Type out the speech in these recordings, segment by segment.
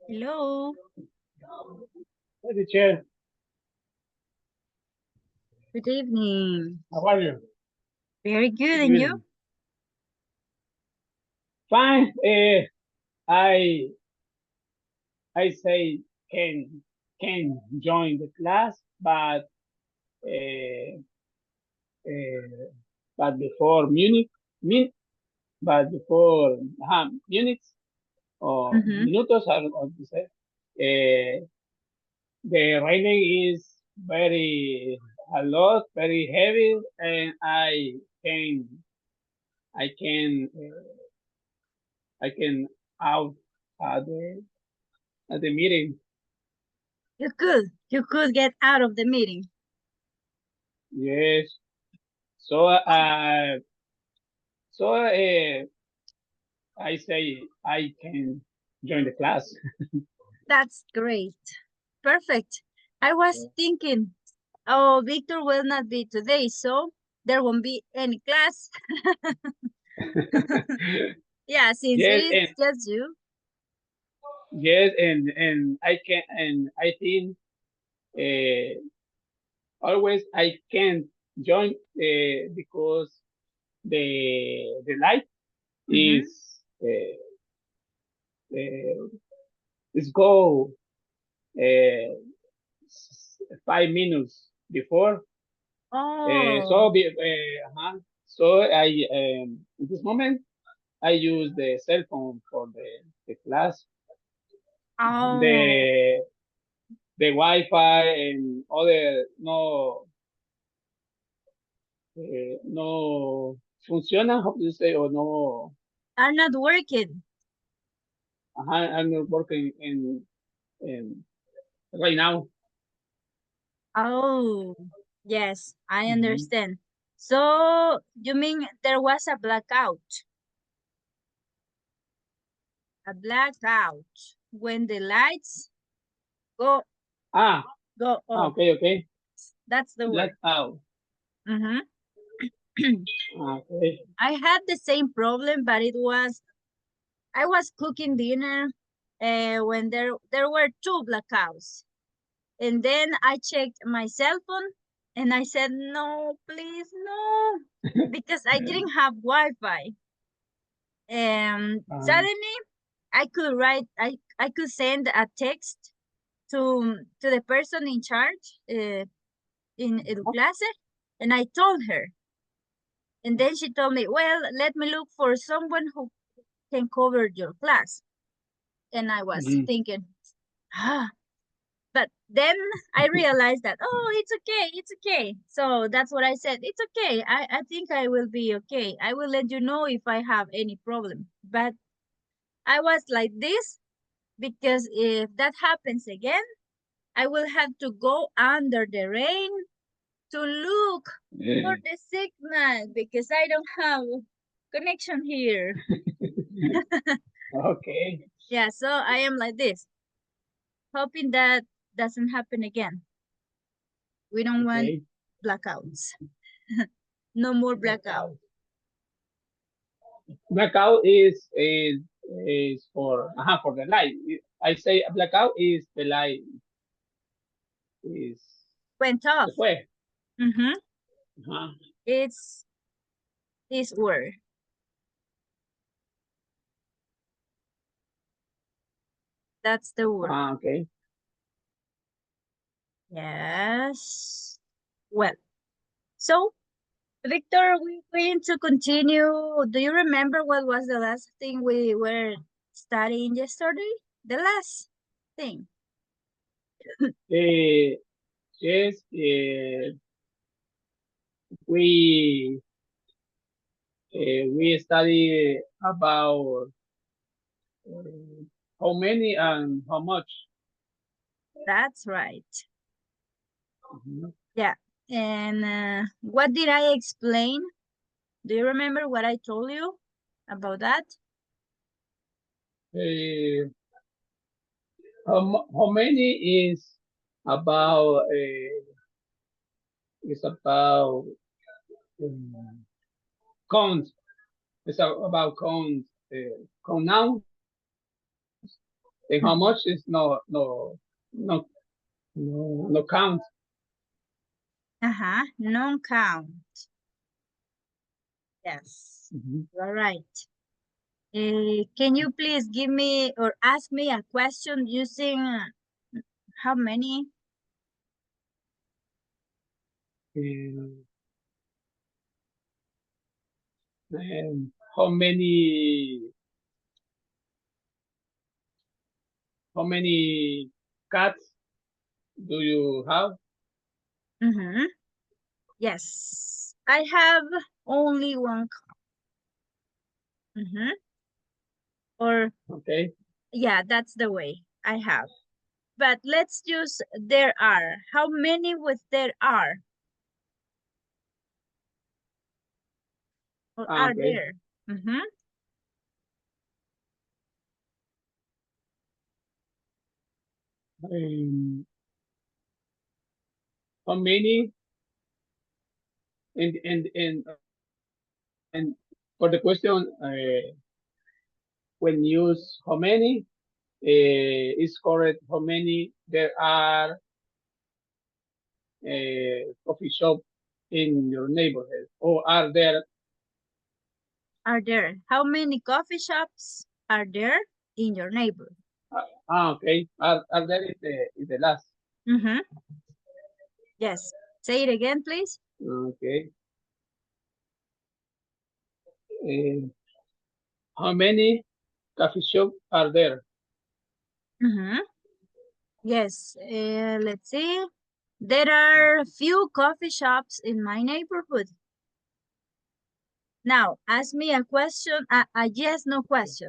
Hello. Hey, teacher, Good evening. how are you? Very good. Good And you? evening. Fine. I say can join the class, uh, uh, but before min, but before minutes or Mm-hmm. minutos, I don't know how to say. Uh, the raining is very a lot, very heavy, and can I can out at the meeting. You could. You could get out of the meeting. Yes. So I say I can join the class. That's great. Perfect. I was thinking, oh, Victor will not be today, so there won't be any class. Yeah, since Yes, it's and just you. yes, and I can and I think uh, always I can join because the light Mm-hmm. uh, is go uh, 5 minutes before. Oh, So I in this moment I use the cell phone for the class. oh, The the Wi-Fi and other no funciona. How do you say? Or no. are not working. I'm not working in right now. Oh, yes, I Mhm. understand. So you mean there was a blackout? A blackout when the lights go Ah, go off. okay, okay. That's the word. Blackout. Hmm. Okay. I had the same problem, but it was I was cooking dinner when there were two blackouts, and then I checked my cell phone, and I said, "No, please, no," because I didn't have Wi-Fi. Um, Suddenly, I could send a text to the person in charge in Educlase, and I told her. And then she told me, well, let me look for someone who can cover your class. And I was mhm. thinking, ah, but then I realized that, oh, it's okay. So that's what I said. It's okay. I think I will be okay. I will let you know if I have any problem. But I was like this because if that happens again, I will have to go under the rain to look for Eh, the signal because I don't have connection here. Okay, Yeah, so I am like this, hoping that doesn't happen again. We don't want okay. blackouts. No more blackout. Blackout. Blackout is for the light. I say blackout is the light is Went off. se fue. Mm-hmm. Ajá. It's this word. That's the word. Okay. Yes. Well, so Victor, we're going to continue. Do you remember what was the last thing we were studying yesterday? The last thing. Eh, yes, we we study about uh, how many and how much. That's right. Mhm. Yeah. And what did I explain? Do you remember what I told you about that? Eh, how many about is about um, count. It's about count count nouns And how much is no count. Non-count. Yes. All right. Can you please give me or ask me a question using how many? And how many cats do you have? Yes, I have only one cat. Or Okay. yeah, that's the way I have. But let's use there are. How many with there are? Or are Okay. there? Um, how many and for the question when use how many is correct how many there are coffee shop in your neighborhood or are there Are there? How many coffee shops are there in your neighborhood? okay are there is the last Yes. Say it again, please. okay uh, how many coffee shop are there Yes. Let's see. There are few coffee shops in my neighborhood. Now, ask me a question, a yes, no question.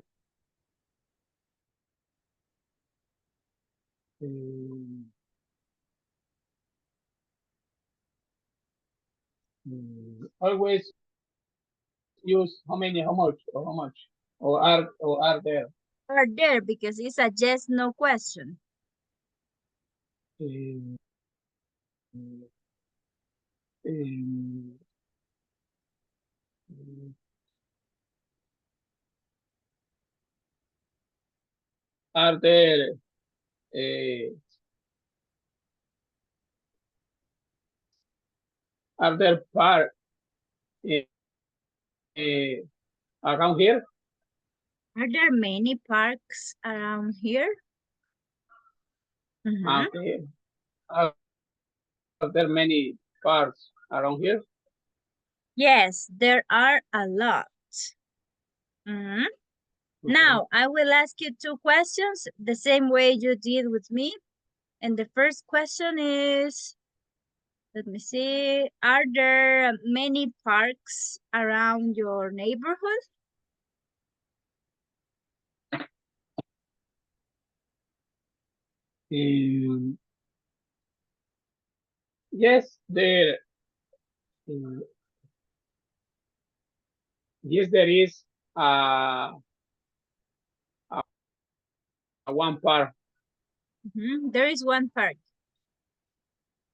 always use how many how much or are there Are there because it's a yes, no question. um, um, are there uh, are there park uh, uh, around here? Are there many parks around here? Okay. Are there many parks around here? Yes, there are a lot. Okay. Now, I will ask you two questions the same way you did with me. And the first question is, let me see, are there many parks around your neighborhood? Um, yes, there. um, yes, there is a one park. There is one park.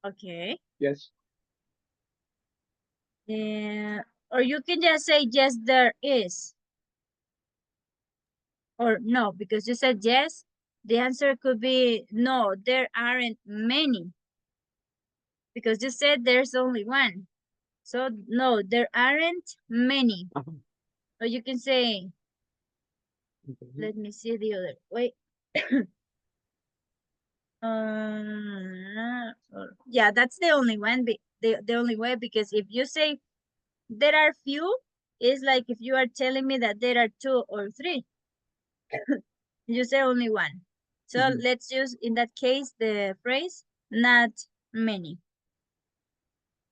Okay. Yes. Or you can just say, yes, there is. Or no, because you said yes. The answer could be, no, there aren't many. Because you said there's only one. So, no, there aren't many. Or you can say, let me see the other way. Yeah, that's the only one. The only way, because if you say there are few, it's like if you are telling me that there are two or three. You say only one. So let's use in that case the phrase not many.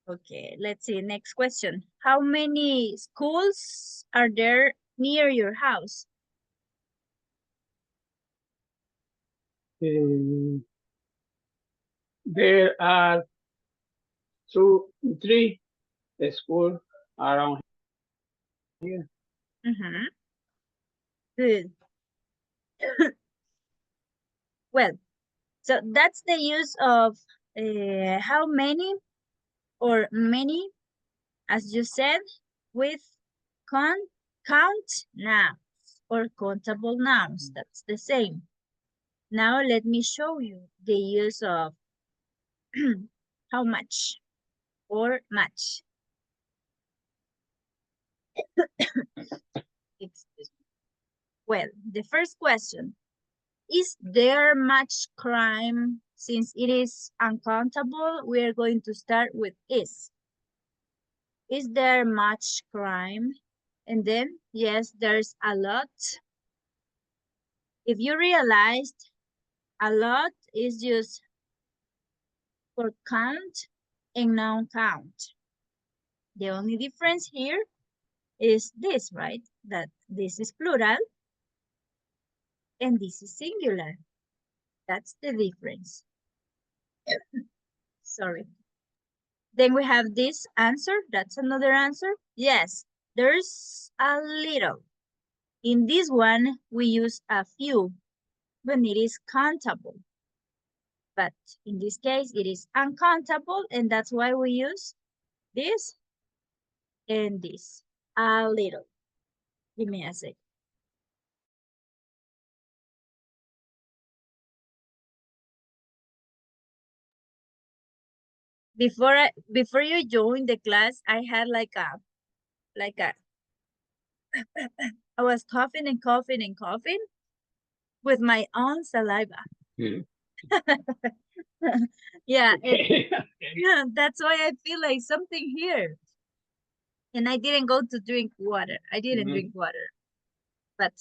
Okay, let's see. Next question. How many schools are there near your house? There are three schools around here. Good. Well, so that's the use of how many or many, as you said, with count nouns or countable nouns. That's the same. Now let me show you the use of how much or much. Excuse me. Well, the first question, is there much crime? Since it is uncountable, we are going to start with is. Is there much crime? And then, yes, there's a lot. If you realized, a lot is used for count and non-count. The only difference here is this, right? That this is plural and this is singular. That's the difference. Sorry. Then we have this answer. That's another answer. Yes, there's a little. In this one, we use a few when it is countable. But in this case, it is uncountable, and that's why we use this and this. A little. Give me a sec. Before you join the class, I had like a I was coughing and coughing and coughing with my own saliva. Yeah, Okay. yeah, that's why I feel like something here. And I didn't go to drink water. I didn't drink water, but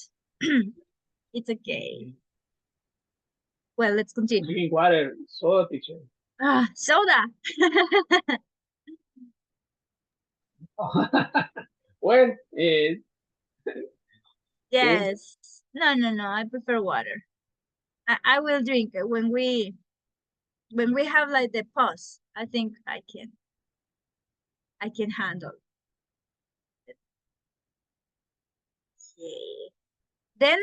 it's okay. Well, let's continue. Drinking water, soda, teacher. Ah, soda. Well, Yes. No, no, no. I prefer water. I will drink it when we have like the pause. I think I can handle it. Okay. Then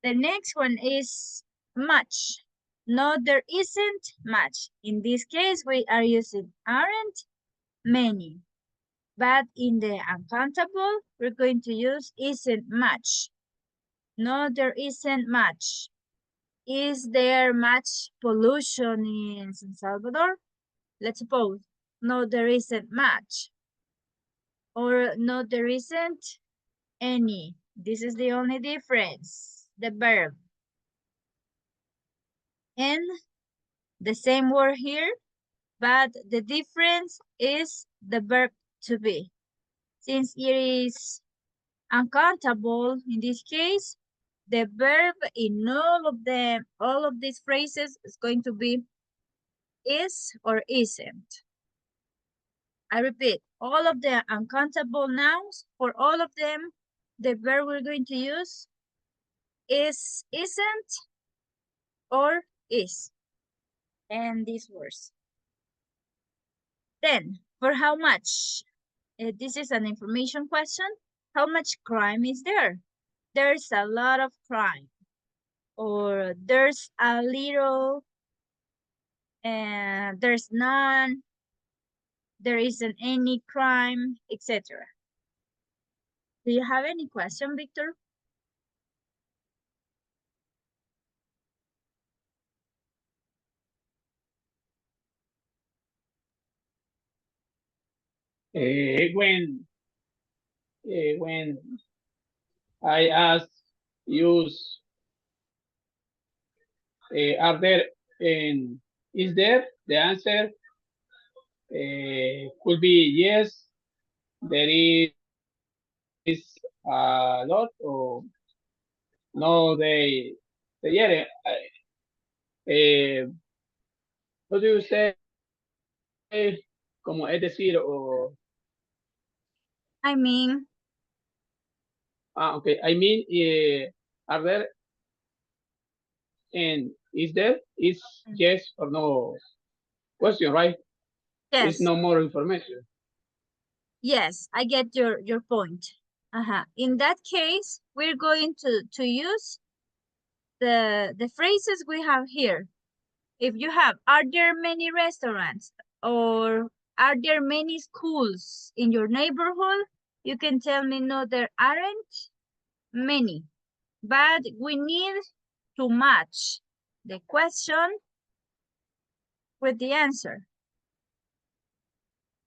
the next one is much. No, there isn't much. In this case, we are using aren't many. But in the uncountable, we're going to use isn't much. No, there isn't much. Is there much pollution in San Salvador? Let's suppose. No, there isn't much. Or no, there isn't any. This is the only difference. The verb. And the same word here, but the difference is the verb to be. Since it is uncountable in this case, the verb in all of these phrases is going to be is or isn't. I repeat, all of the uncountable nouns, for all of them, the verb we're going to use is, isn't, or is. And these words. Then, for how much? This is an information question. How much crime is there? There's a lot of crime. Or there's a little, and there's none, there isn't any crime, etc. Do you have any question, Victor? when I ask, use, are there and is there, the answer could be yes, there is a lot, or no, yeah, what do you say? Como es decir, o, I mean, okay, I mean, are there and is there is yes or no question, right? It's yes, no more information. yes, I get your point. In that case, we're going to use the phrases we have here. If you have, are there many restaurants? Or are there many schools in your neighborhood? You can tell me, no, there aren't many. But we need to match the question with the answer.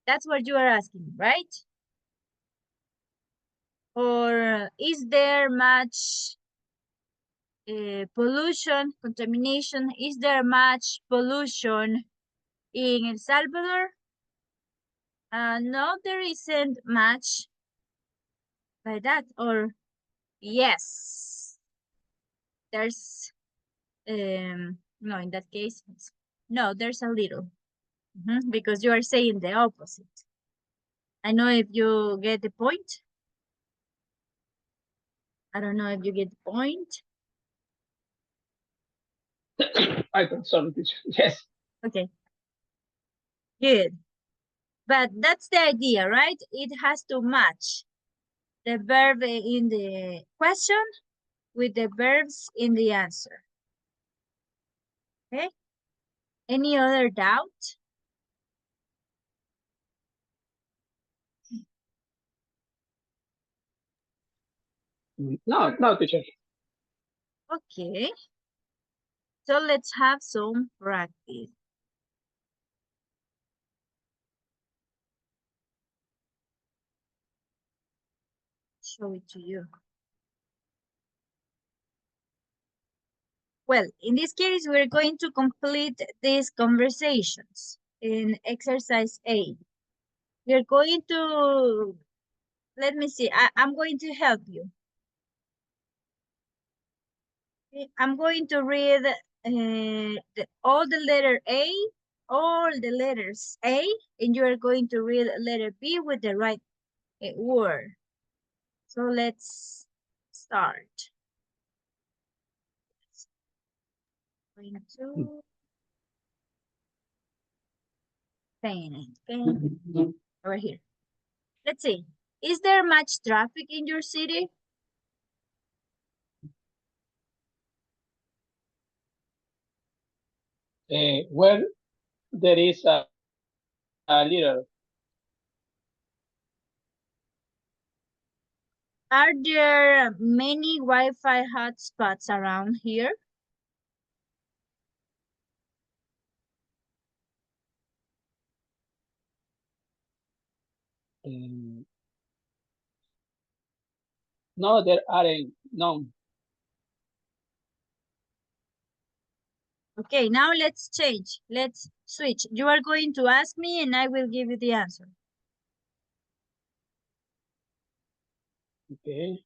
That's what you are asking, right? Or is there much pollution, contamination? Is there much pollution in El Salvador? No, there isn't much like that. Or yes, there's, no, in that case, no, there's a little. Because you are saying the opposite. I know if you get the point. I don't know if you get the point. I can solve this. Yes. Okay. Good. But that's the idea, right? It has to match the verb in the question with the verbs in the answer. Okay? Any other doubt? No, no, teacher. Okay. So let's have some practice. Show it to you. Well, in this case, we're going to complete these conversations in exercise A. We're going to, let me see, I'm going to help you. Okay, I'm going to read all the letter A, all the letters A, and you are going to read letter B with the right word. So let's start. Going to pen over here. Let's see. Is there much traffic in your city? Well, there is a little. Are there many Wi-Fi hotspots around here? No, there aren't none. Okay, now let's change. Let's switch. You are going to ask me and I will give you the answer. Okay.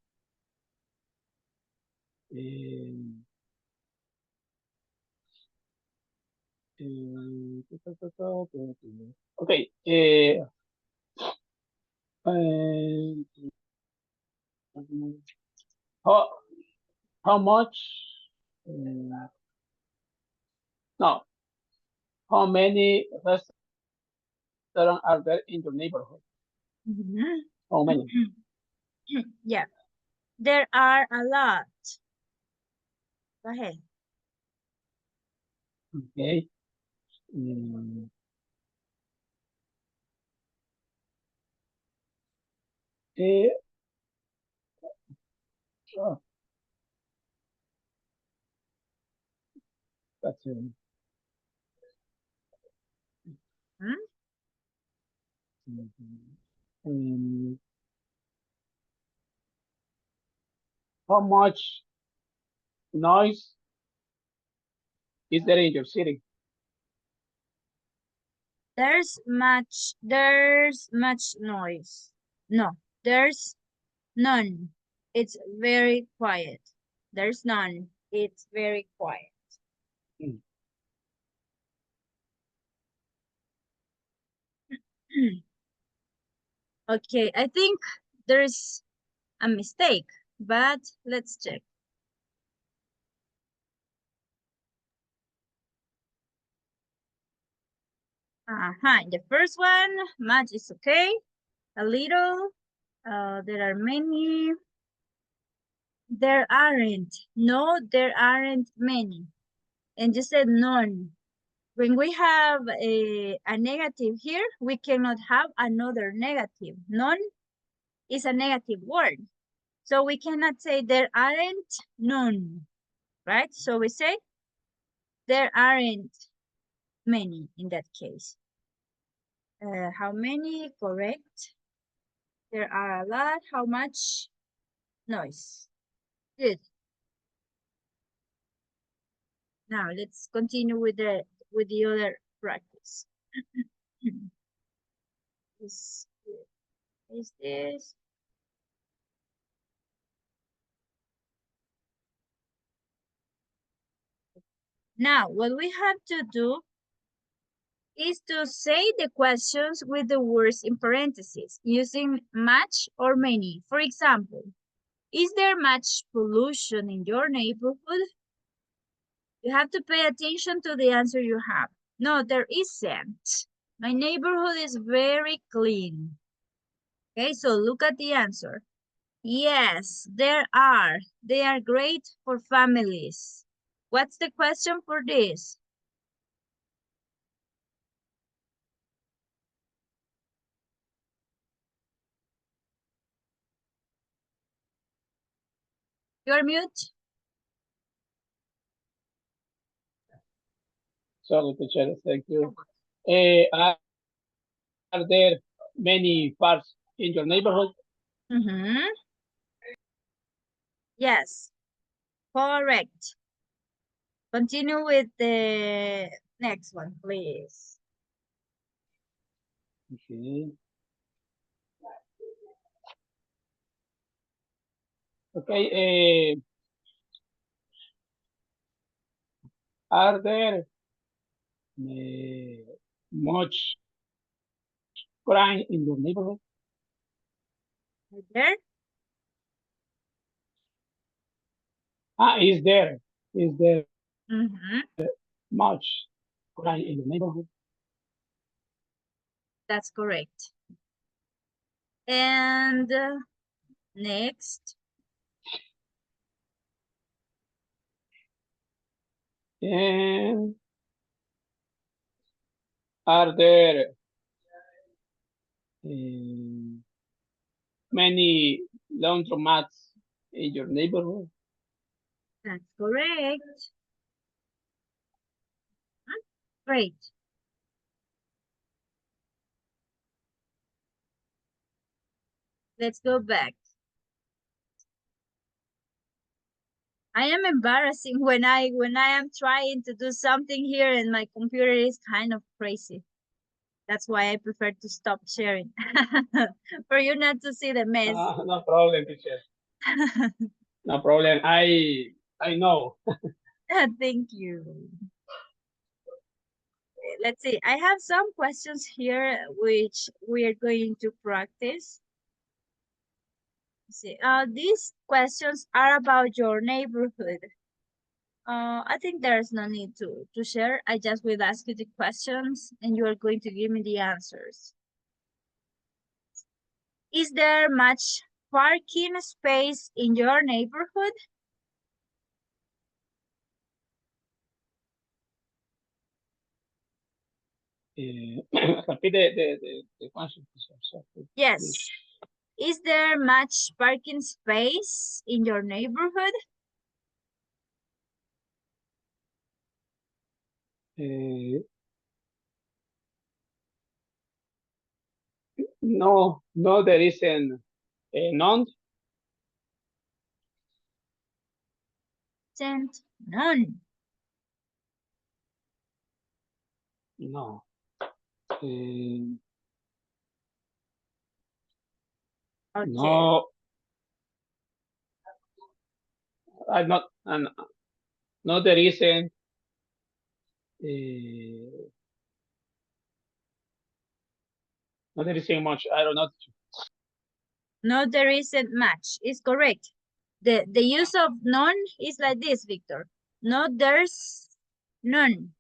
Okay. How how much? No. How many restaurants are there in your neighborhood? How many? Yeah, there are a lot. Go ahead. Okay. Mm, eh, oh, that's Hmm? um, how much noise is there in your city? There's much noise. No, there's none. It's very quiet. There's none. It's very quiet. Mm. Okay, I think there's a mistake, but let's check. The first one, much is okay. A little, there are many. There aren't. No, there aren't many. And you said none. When we have a negative here, we cannot have another negative. None is a negative word. So we cannot say there aren't none. right? So we say there aren't many in that case. How many? Correct. There are a lot. How much? Noise. Good. Now let's continue with the other practice. Is this? Now what we have to do is to say the questions with the words in parentheses using much or many. For example, is there much pollution in your neighborhood? You have to pay attention to the answer you have. No, there isn't. My neighborhood is very clean. Okay, so look at the answer. Yes, there are. They are great for families. What's the question for this? You're mute? Sorry, teacher. Thank you. Are there many parks in your neighborhood? Mm-hmm. Yes, correct. Continue with the next one, please. Okay. Okay. Are there much crime in your neighborhood? Right there? Is there Mm-hmm. much crime in your neighborhood? That's correct. And next. And are there many laundromats in your neighborhood? That's correct. Great. Let's go back. I am embarrassing when I am trying to do something here and my computer is kind of crazy. That's why I prefer to stop sharing. For you not to see the mess. No problem, teacher. No problem. I know. Thank you. Let's see. I have some questions here which we are going to practice. Let's see. These questions are about your neighborhood. I think there's no need to share. I just will ask you the questions and you are going to give me the answers. Is there much parking space in your neighborhood? Repeat the question, teacher. Sorry. Yes. Is there much parking space in your neighborhood? Uh, no, there isn't none. None. No. Uh, Okay. no, I'm not. No, there isn't. Uh, no, there isn't much. I don't know. No, there isn't much. It's correct. The use of none is like this, Victor. No, there's none.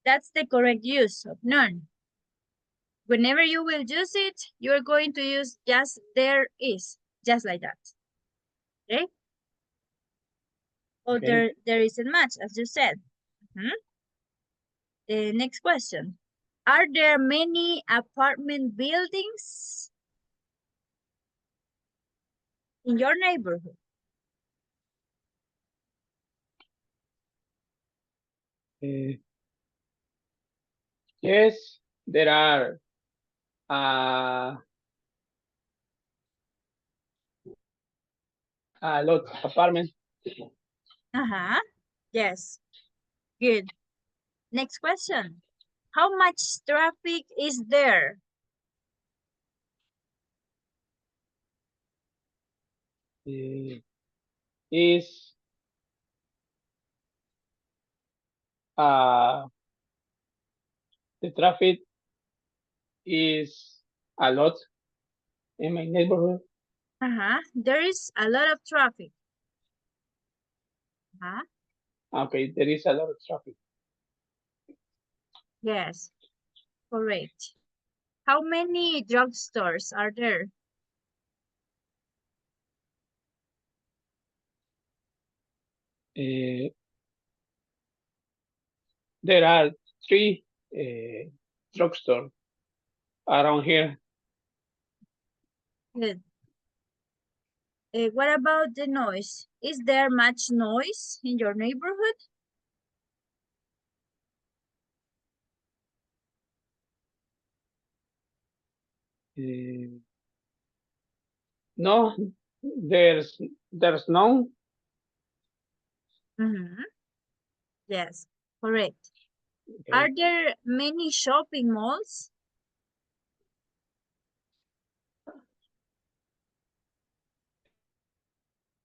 That's the correct use of none. Whenever you will use it, you're going to use just there is, just like that. Okay? Or Okay. there isn't much, as you said. The next question. Are there many apartment buildings in your neighborhood? Yes, there are uh, a lot of apartments. Uh-huh. Yes. Good. Next question. How much traffic is there? Is uh, the traffic is a lot in my neighborhood. Uh-huh. There is a lot of traffic. Uh-huh. Okay, there is a lot of traffic. Yes. Correct. How many drugstores are there? Uh, there are three drugstores around here. Good. What about the noise? Is there much noise in your neighborhood? Uh, no, there's none. Mm-hmm. Yes, correct. Are Okay. there many shopping malls?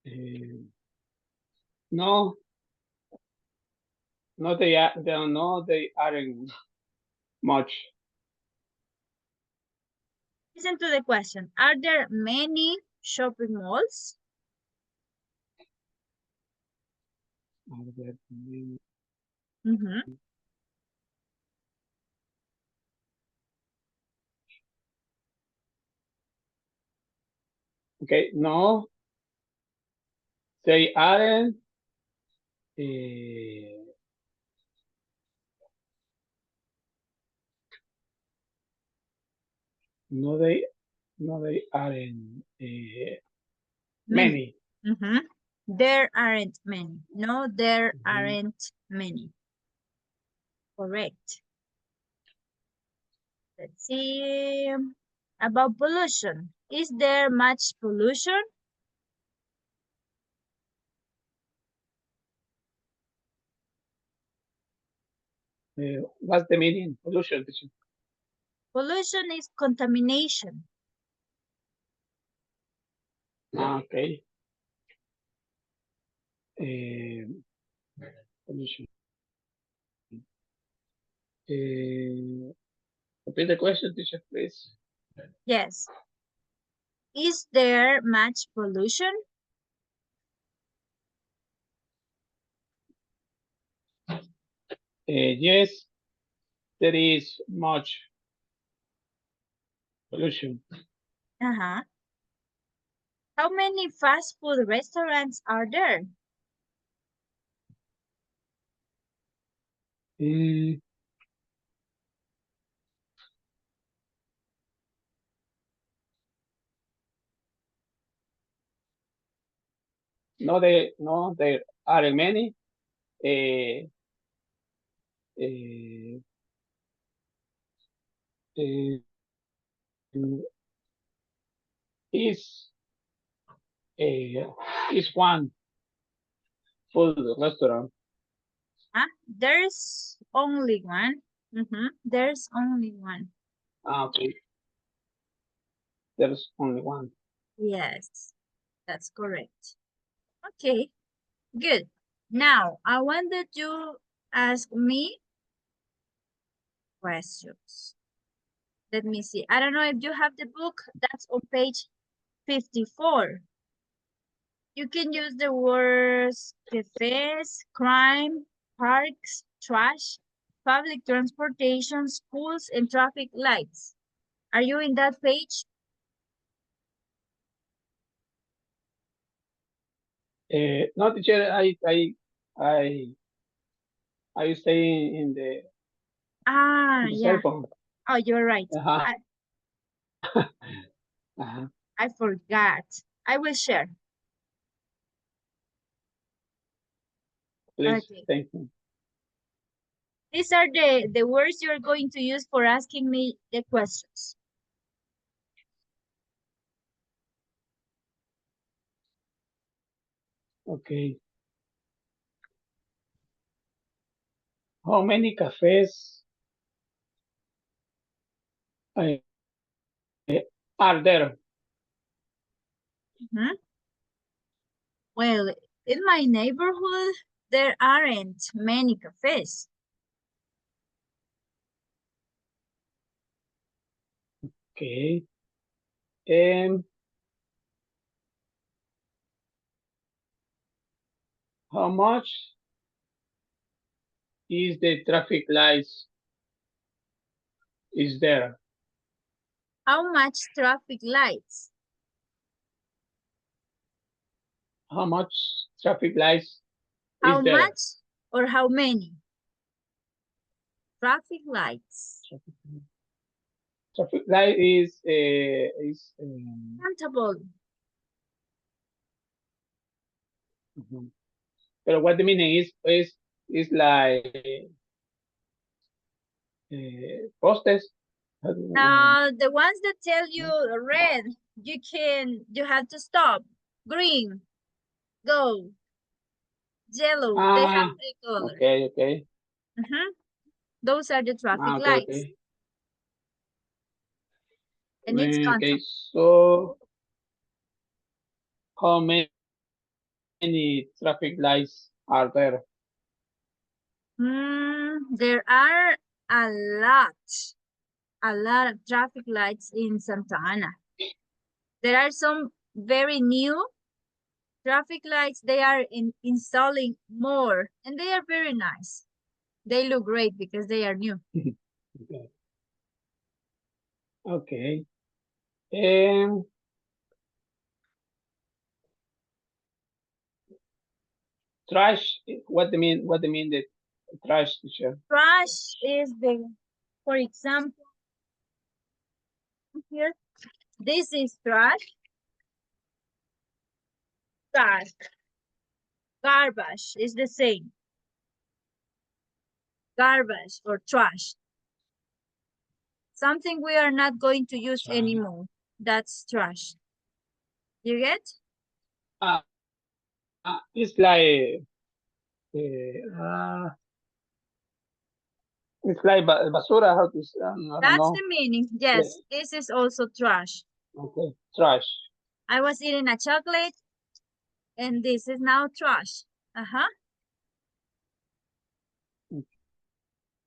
Uh, no, no, they aren't much. Listen to the question. Are there many shopping malls? Are there many? Mm-hmm. Okay, no, they aren't. Uh, no, they aren't Many. many. Mm-hmm. There aren't many. No, there Mhm. aren't many. Correct. Let's see. About pollution. Is there much pollution? What's the meaning? Pollution. Pollution is contamination. Okay. Uh, pollution. Repeat the question, teacher, please. Yes. Is there much pollution? Yes, there is much pollution. Uh-huh. How many fast food restaurants are there? Mm, no, there are many. Uh, uh, uh, is is one food restaurant. Huh? There's only one. Mm-hmm. There's only one. Okay, there's only one. Yes, that's correct. Okay, good. Now, I wanted you ask me questions. Let me see. I don't know if you have the book. That's on page 54. You can use the words cafes, crime, parks, trash, public transportation, schools, and traffic lights. Are you in that page? No, teacher, I, I stay Ah, in the cell yeah. phone. Oh, you're right. Uh-huh. I, Uh-huh. I forgot. I will share. Please, Okay. thank you. These are the words you're going to use for asking me the questions. Okay. How many cafes uh, are there? Mhm. Well, in my neighborhood, there aren't many cafes. Okay. And how much is the traffic lights is there? How much traffic lights? How much traffic lights How is there? much or how many traffic lights? Traffic light is Countable. mhm. But what the meaning is like postes. Now, the ones that tell you red, you have to stop. Green, go. Yellow, they have Ah, three colors. okay. Those are the traffic lights. Okay. And it's Okay, countable. so how many traffic lights are there? There are a lot, a lot of traffic lights in Santa Ana. There are some very new traffic lights. They are installing more, and they are very nice. They look great because they are new. Okay. Okay. And trash, what they mean the trash teacher? Trash is for example, here, this is trash, trash, garbage is the same, garbage or trash. Something we are not going to use Trash. anymore. That's trash. You get? Ah, it's like uh, it's like basura. How to I don't That's know. the meaning. Yeah. Yes, this is also trash. Okay. Trash. I was eating a chocolate and this is now trash. Uh-huh.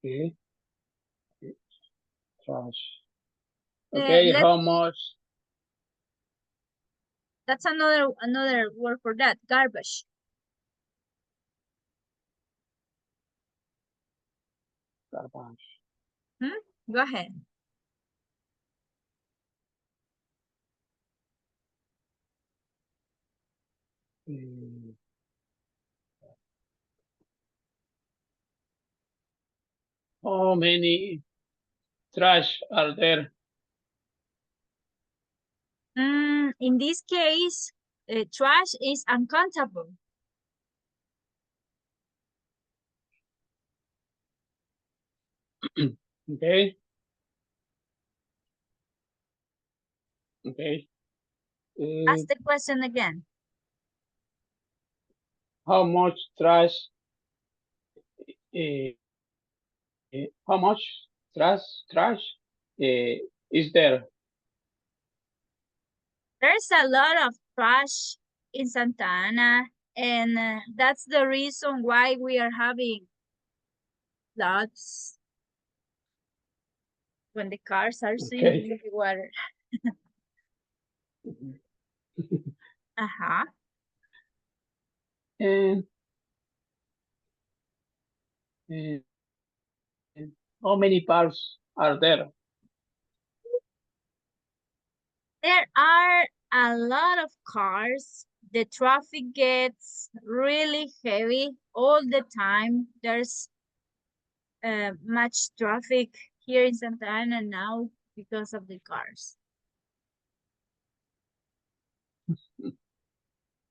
Okay. Trash. Uh, Okay. let How much? that's another word for that. Garbage. Garbage. Hmm? Go ahead. Mm, how many trash are there? In this case, trash is uncountable. Okay. Okay. Ask Uh, the question again. how much trash? Uh, how much trash is there? There's a lot of trash in Santa Ana, and that's the reason why we are having floods when the cars are swimming Okay. in the water. Uh-huh. And, and how many parks are there? There are a lot of cars. The traffic gets really heavy all the time. There's much traffic here in Santa Ana now because of the cars.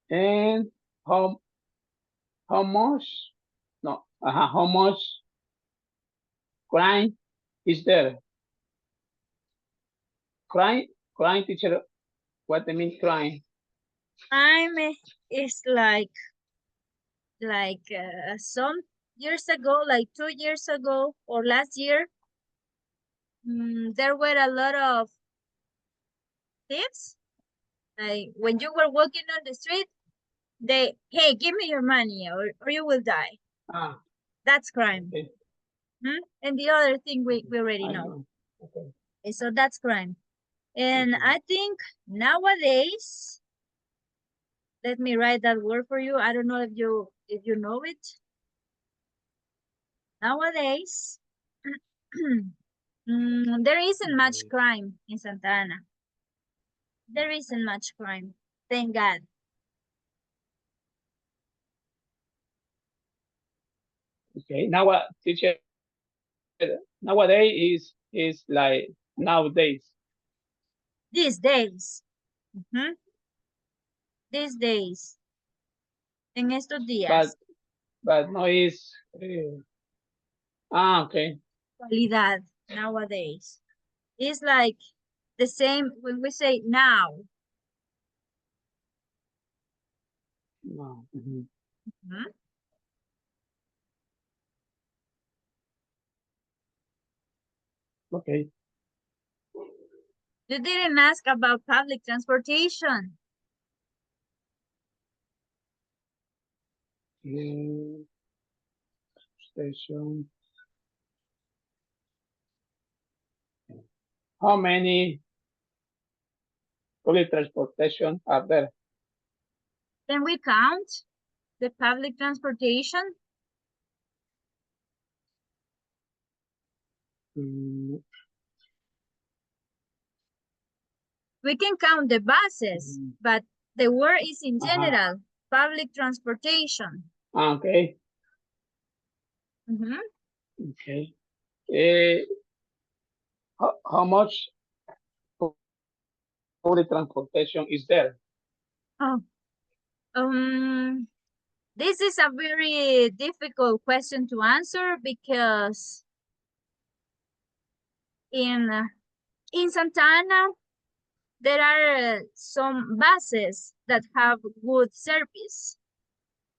And how how much? No. How much crime is there? Crime, teacher. What do you mean crime? Crime is like some years ago, like 2 years ago or last year, there were a lot of thieves. Like when you were walking on the street, hey, give me your money or you will die. Ah, That's crime. okay. And the other thing we already I know. know. Okay. So that's crime. And Okay. I think nowadays, let me write that word for you. I don't know if you know it. Nowadays, there isn't much crime in Santa Ana. There isn't much crime. Thank God. Okay. Now what, teacher? Nowadays is like nowadays, These days. Mhm. These days. En estos but días. no is. Okay. Cualidad. Nowadays. It's like the same when we say now. No. Mhm. Mhm. Okay. You didn't ask about public transportation. Station. How many public transportation are there? Can we count the public transportation? Mm, We can count the buses, mhm. but the word is in Uh-huh. general, public transportation. Okay. Mhm. Okay. Eh, how much public transportation is there? Oh, um, this is a very difficult question to answer because in uh, in Santa Ana there are some buses that have good service,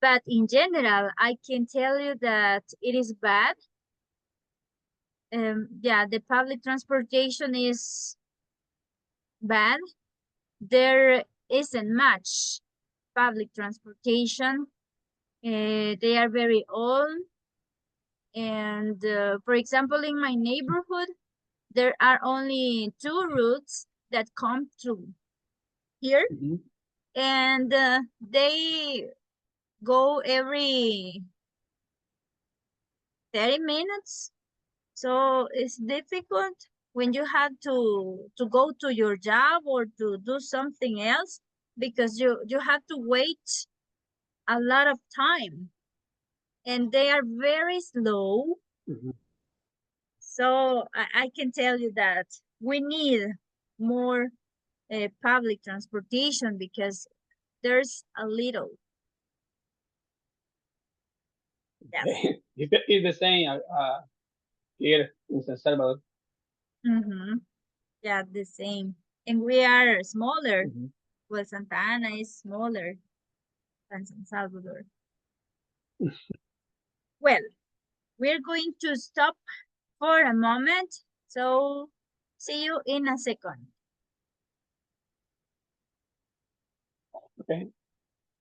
but in general, I can tell you that it is bad. Yeah, the public transportation is bad. There isn't much public transportation. They are very old. And for example, in my neighborhood, there are only two routes that come through here, Mhm. and they go every 30 minutes. So it's difficult when you have to go to your job or to do something else because you have to wait a lot of time and they are very slow. Mhm. So I can tell you that we need more public transportation because there's a little. Yes. Okay. It's the same here in San Salvador. Mm-hmm. Yeah, the same. And we are smaller. Mhm. Well, Santa Ana is smaller than San Salvador. Well, we're going to stop for a moment. So see you in a second. Okay.